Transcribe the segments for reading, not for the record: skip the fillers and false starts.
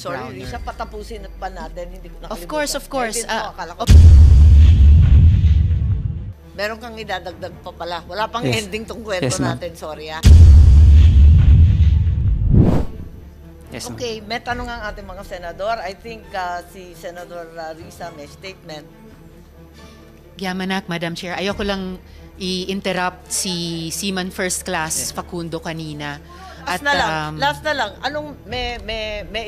Sorry, Browner. Risa, patapusin pa natin. Hindi ko nakalimutan. Of course, of course. Edit mo, akala ko. Meron kang idadagdag pa pala. Wala pang Yes. ending tong kwento Yes, ma'am. natin. Sorry, Yes, ma'am. Okay, may tanong ang ating mga senador. I think si Senador Risa may statement. Yamanak, Madam Chair. Ayoko lang i-interrupt si Seaman First Class Facundo kanina. Last na lang. Anong may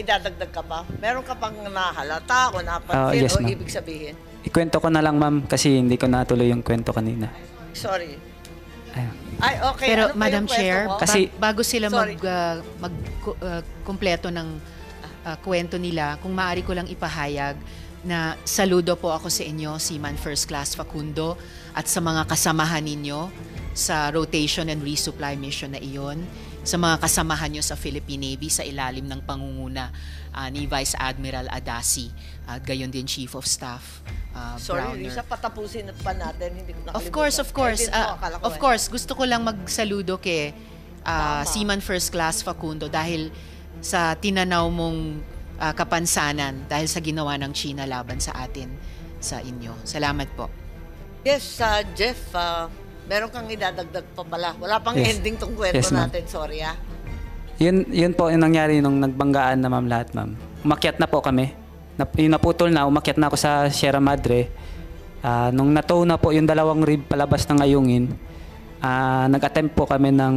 idadagdag ka pa? Meron ka pang nahalata o napansin Yes, o ma'am. ibig sabihin? Ikwento ko na lang, ma'am, kasi hindi ko natuloy yung kwento kanina. Sorry. Ayun. Ay, okay. Pero Ano pa Madam yung kwento Chair, mo? Kasi- bago sila Sorry. kumpleto ng kwento nila, kung maaari ko lang ipahayag na saludo po ako sa inyo, Seaman First Class Facundo, at sa mga kasamahan ninyo sa rotation and resupply mission na iyon, sa mga kasamahan nyo sa Philippine Navy sa ilalim ng pangunguna ni Vice Admiral Adasi, at gayon din Chief of Staff Sorry, Browner. Risa, patapusin pa natin. Hindi ko nakalimutan. Of course, of course. Edit mo, akala ko Of course, gusto ko lang magsaludo kay Tama. Seaman First Class Facundo dahil sa tinanaw mong kapansanan dahil sa ginawa ng China laban sa atin, sa inyo. Salamat po. Yes, Jeff, meron kang idadagdag pa pala. Wala pang Yes. ending tong kwento Yes, ma'am. natin. Sorry, Yun po yung nangyari nung nagbanggaan na, ma'am, lahat, ma'am. Umakyat na po kami. Yung naputol na, umakyat na ako sa Sierra Madre. Nung natow na po yung dalawang rib palabas ng ayungin, nag-attempt po kami ng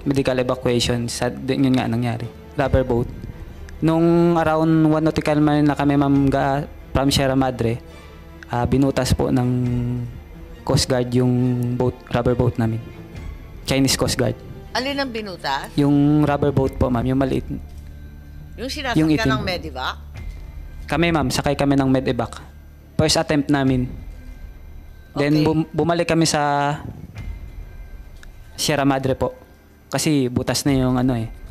medical evacuation. Yun nga nangyari. Rubber boat. Nung around 1 nautical mile na kami, ma'am, from Sierra Madre, binutas po ng Coast Guard yung rubber boat namin. Chinese Coast Guard. Alin ang binutas? Yung rubber boat po, ma'am, yung maliit. Yung Yung sinasakyan itim. ng Medivac? Kami, ma'am, sakay kami ng medevac. First attempt namin. Then Okay. bumalik kami sa Sierra Madre po. Kasi butas na yung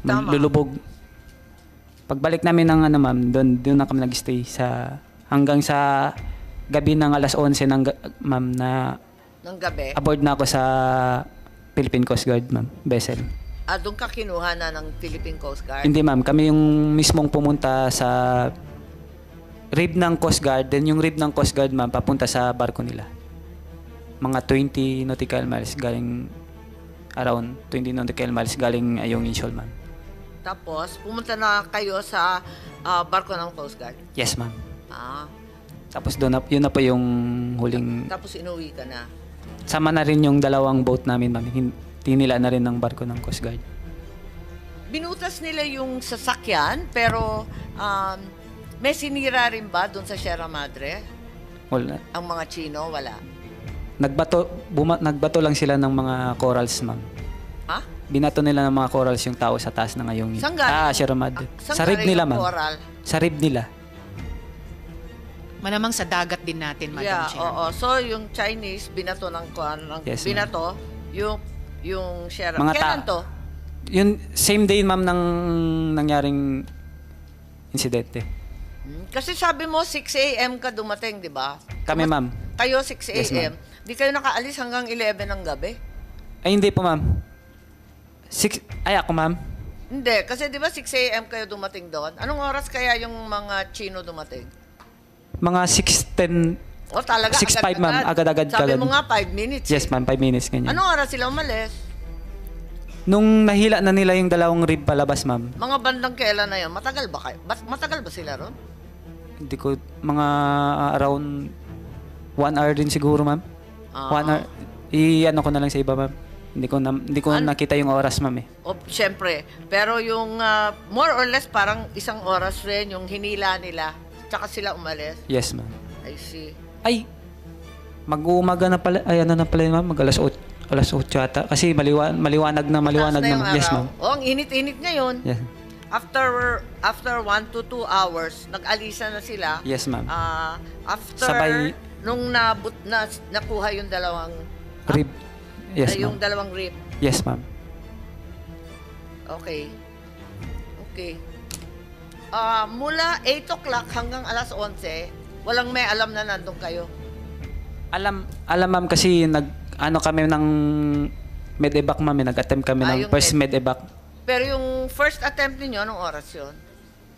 Tama. lulubog. Pagbalik namin ng ma'am, doon na kami nag-stay hanggang sa gabi ng alas 11 ma'am, na Ng gabi? aboard na ako sa Philippine Coast Guard, ma'am, vessel. Doon ka kinuha na ng Philippine Coast Guard? Hindi, ma'am, kami yung mismong pumunta sa rib ng Coast Guard, then yung rib ng Coast Guard, ma'am, papunta sa barko nila. Mga 20 nautical miles around 20 nautical miles galing Ayungin Shoal, ma'am. Tapos, pumunta na kayo sa barko ng Coast Guard? Yes, ma'am. Tapos, Tapos yun na po yung huling, inuwi ka na? sama na rin yung dalawang boat namin, ma'am. Tinila na rin ng barko ng Coast Guard. Binutas nila yung sasakyan, pero may sinira rin ba doon sa Sierra Madre? Wala. Ang mga Chino, wala. Nagbato lang sila ng mga corals, ma'am. Ha? Binato nila ng mga corals yung tao sa taas ng Ayungin. Saan galing? Sierra Madre. Saan Sa rib galing nila, yung ma'am. coral? Sa rib nila. Malamang sa dagat din natin, Madam Yeah, Chair. oo. So, yung Chinese, binato Yes, binato, yung Sierra. Mga Kailan to? Yun, same day, ma'am, ng nangyaring insidente. Kasi sabi mo, 6 a.m. ka dumating, di ba? Kami, ma'am. Kayo, 6 Yes, a.m. ma'am. Di kayo nakaalis hanggang 11 ng gabi? Ay, hindi po, ma'am. Ako, ma'am. Hindi, kasi di ba 6 a.m. kayo dumating doon? Anong oras kaya yung mga Chino dumating? Mga 6:10. O talaga, 6:05, ma'am. Agad-agad. Sabi mo nga, 5 minutes. Yes, ma'am. 5 minutes, ganyan. Anong oras sila umalis? Nung nahila na nila yung dalawang rib palabas, ma'am. Mga bandang kailan na yun? Matagal ba kayo? Matagal ba sila ron? Hindi ko, mga around 1 hour din siguro, ma'am. 1 hour. I-ano ko na lang sa iba, ma'am. Hindi ko nakita yung oras, ma'am, eh. O, syempre. Pero yung more or less parang isang oras rin yung hinila nila. Tsaka sila umalis. Yes, ma'am. I see. Ay, mag-uumaga na pala. Ay, ano na pala yun, ma'am? Mag-alas 8 ata. Kasi maliwanag na Mataas na yung naman. Yes, araw. ma'am. O, ang init-init ngayon. Yes. After 1 to 2 hours, nag-alisa na sila. Yes, ma'am. After, Sabay- nung nakuha yung dalawang Rib. Yes, yung ma'am. dalawang rib. Yes, ma'am. Okay. Mula 8 o'clock hanggang alas 11, walang may alam na nandun kayo. Alam, ma'am, kasi kami ng med-evac ma'am, nag-attempt kami ng yung first med-evac. Pero yung first attempt ninyo, anong oras yun?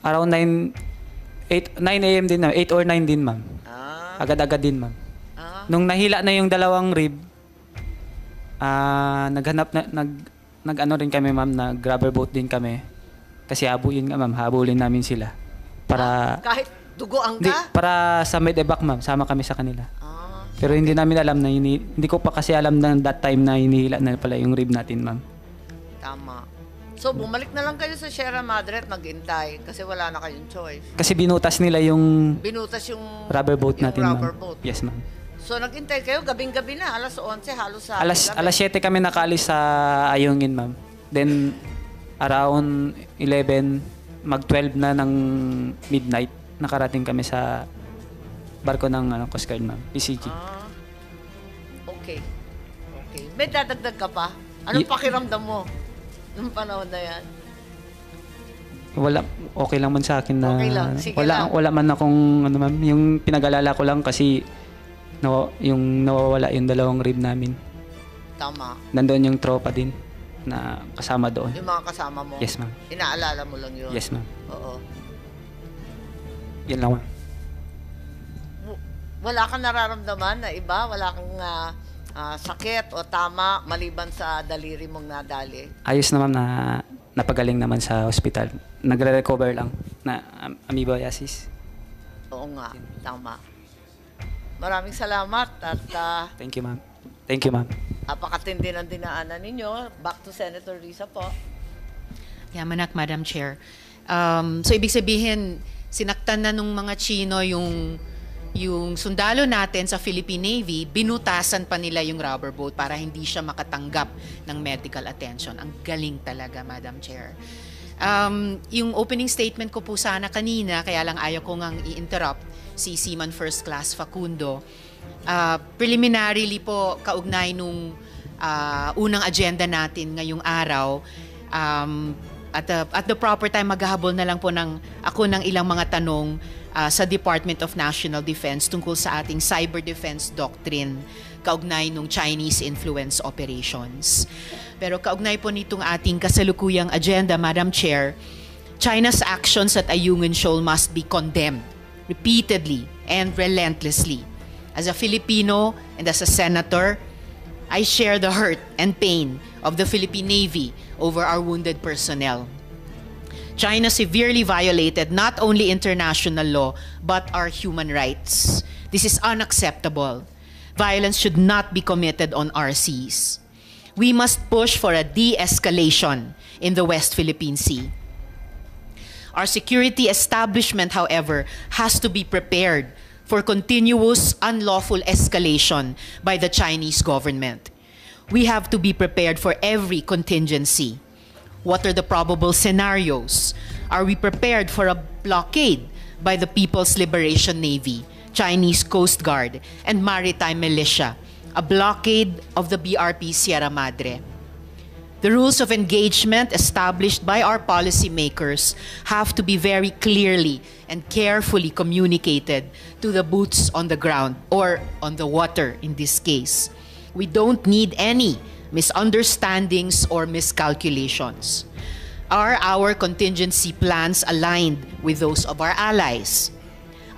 Around 9 a.m. din na, 8 or 9 din ma'am. Agad-agad din ma'am. Nung nahila na yung dalawang rib, nag-ano rin kami ma'am, nag-rubber boat din kami. Kasi habulin nga ma'am, habulin namin sila. Para, kahit dugoan ka? para sa med-evac ma'am, sama kami sa kanila. Pero hindi namin alam na, hindi ko pa kasi alam na that time na hinihila na pala yung rib natin ma'am. Tama. So, bumalik na lang kayo sa Sierra Madre at mag-intay kasi wala na kayong choice. Kasi binutas nila yung Binutas yung rubber boat natin ma'am. rubber boat. Yes ma'am. So, nag-intay kayo gabing-gabi na, alas 11, halos sa Alas 7 kami nakaalis sa Ayungin ma'am. Then, around 11, mag-12 na ng midnight, nakarating kami sa barko ng Coast Guard ma'am, PCG. Okay. Okay. May dadagdag ka pa? Anong pakiramdam mo nung panahon na yan? Wala, okay lang man sa akin na Okay lang, sige lang. wala man akong ano ma'am, yung pinag-alala ko lang kasi yung nawawala yung dalawang rib namin. Tama. Nandoon yung tropa din na kasama doon. Yung mga kasama mo? Yes ma'am. Inaalala mo lang yun? Yes ma'am. Oo. Yan lang ma'am. Wala kang nararamdaman na iba? Wala kang sakit o tama maliban sa daliri mong nadali? Ayos naman na napagaling naman sa hospital. Nagre-recover lang na amoebiasis. Oo nga, tama. Maraming salamat at Thank you ma'am. Thank you ma'am. apakatindi ng dinaanan ninyo. Back to Senator Risa po. Yamanak, Madam Chair. So, ibig sabihin, sinaktan na nung mga Chino yung sundalo natin sa Philippine Navy, binutasan pa nila yung rubber boat para hindi siya makatanggap ng medical attention. Ang galing talaga, Madam Chair. Yung opening statement ko po sana kanina, kaya lang ayaw ko ngang i-interrupt si Seaman First Class Facundo. Preliminarily po, kaugnay nung unang agenda natin ngayong araw, at the proper time, maghahabol na lang po ako ng ilang mga tanong sa Department of National Defense tungkol sa ating cyber defense doctrine kaugnay nung Chinese influence operations. Pero kaugnay po nitong ating kasalukuyang agenda, Madam Chair, China's actions at Ayungin Shoal must be condemned repeatedly and relentlessly. As a Filipino and as a senator, I share the hurt and pain of the Philippine Navy over our wounded personnel. China severely violated not only international law, but our human rights. This is unacceptable. Violence should not be committed on our seas. We must push for a de-escalation in the West Philippine Sea. Our security establishment, however, has to be prepared for continuous unlawful escalation by the Chinese government. We have to be prepared for every contingency. What are the probable scenarios? Are we prepared for a blockade by the People's Liberation Navy, Chinese Coast Guard, and maritime militia? A blockade of the BRP Sierra Madre? The rules of engagement established by our policymakers have to be very clearly and carefully communicated to the boots on the ground, or on the water in this case. We don't need any misunderstandings or miscalculations. Are our contingency plans aligned with those of our allies?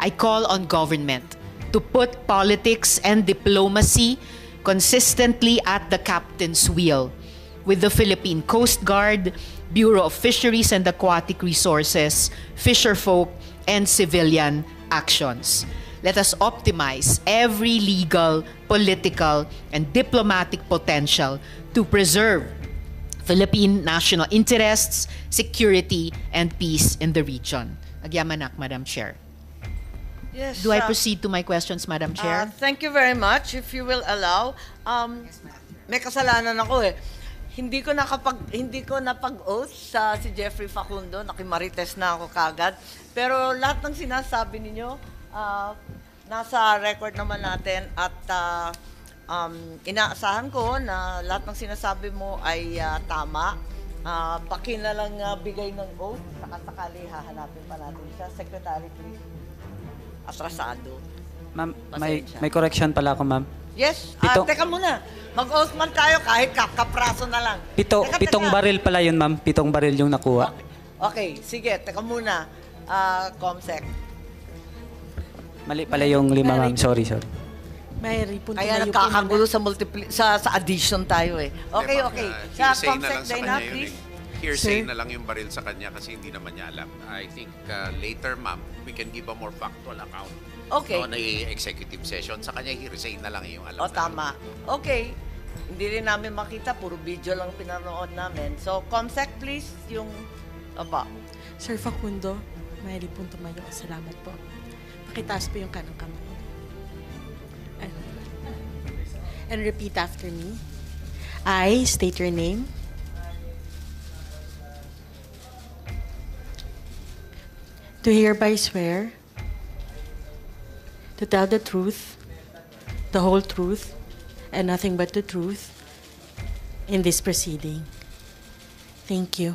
I call on government to put politics and diplomacy consistently at the captain's wheel with the Philippine Coast Guard, Bureau of Fisheries and Aquatic Resources, fisherfolk, and civilian actions. Let us optimize every legal, political, and diplomatic potential to preserve Philippine national interests, security, and peace in the region. Agyamanak, Madam Chair. Yes. Do I proceed to my questions, Madam Chair? Thank you very much. If you will allow, may kasalanan ako eh. Hindi ko napag-oath sa si Jeffrey Facundo, nakimarites na ako kagad. Pero lahat ng sinasabi ninyo, nasa record naman natin at inaasahan ko na lahat ng sinasabi mo ay tama. Baki na lang bigay ng oath, sakasakali hahanapin pa natin siya. Secretary, please. Atrasado. Ma'am, Pasensya. may correction pala ako ma'am. Yes. Pitong- Teka muna. Mag-oath man tayo kahit kapraso na lang. Pitong Teka. baril pala yun, ma'am. 7 baril yung nakuha. Okay, sige. Teka muna. Comsec. Mali pala yung 5, ma'am. Sorry. Mary, punto Kaya na yung nagkakagulo sa addition tayo eh. Okay, Diba, okay. Sa hearsay na Comsec, lang sa Dana, kanya yun please. eh. Hearsay Sir? na lang yung baril sa kanya kasi hindi naman niya alam. I think later, ma'am, we can give a more factual account. Okay. No, na executive session. Sa kanya, hearsay na lang yung alam. O, tama. Okay. Hindi rin namin makita. Puro video lang pinanood namin. So, Comsec, please. Yung... Aba. Sir Facundo, Mary, punto mayo. Salamat po. Pakitaas po yung kanang kamay. And repeat after me. I state your name. Do hereby swear to tell the truth, the whole truth, and nothing but the truth in this proceeding. Thank you.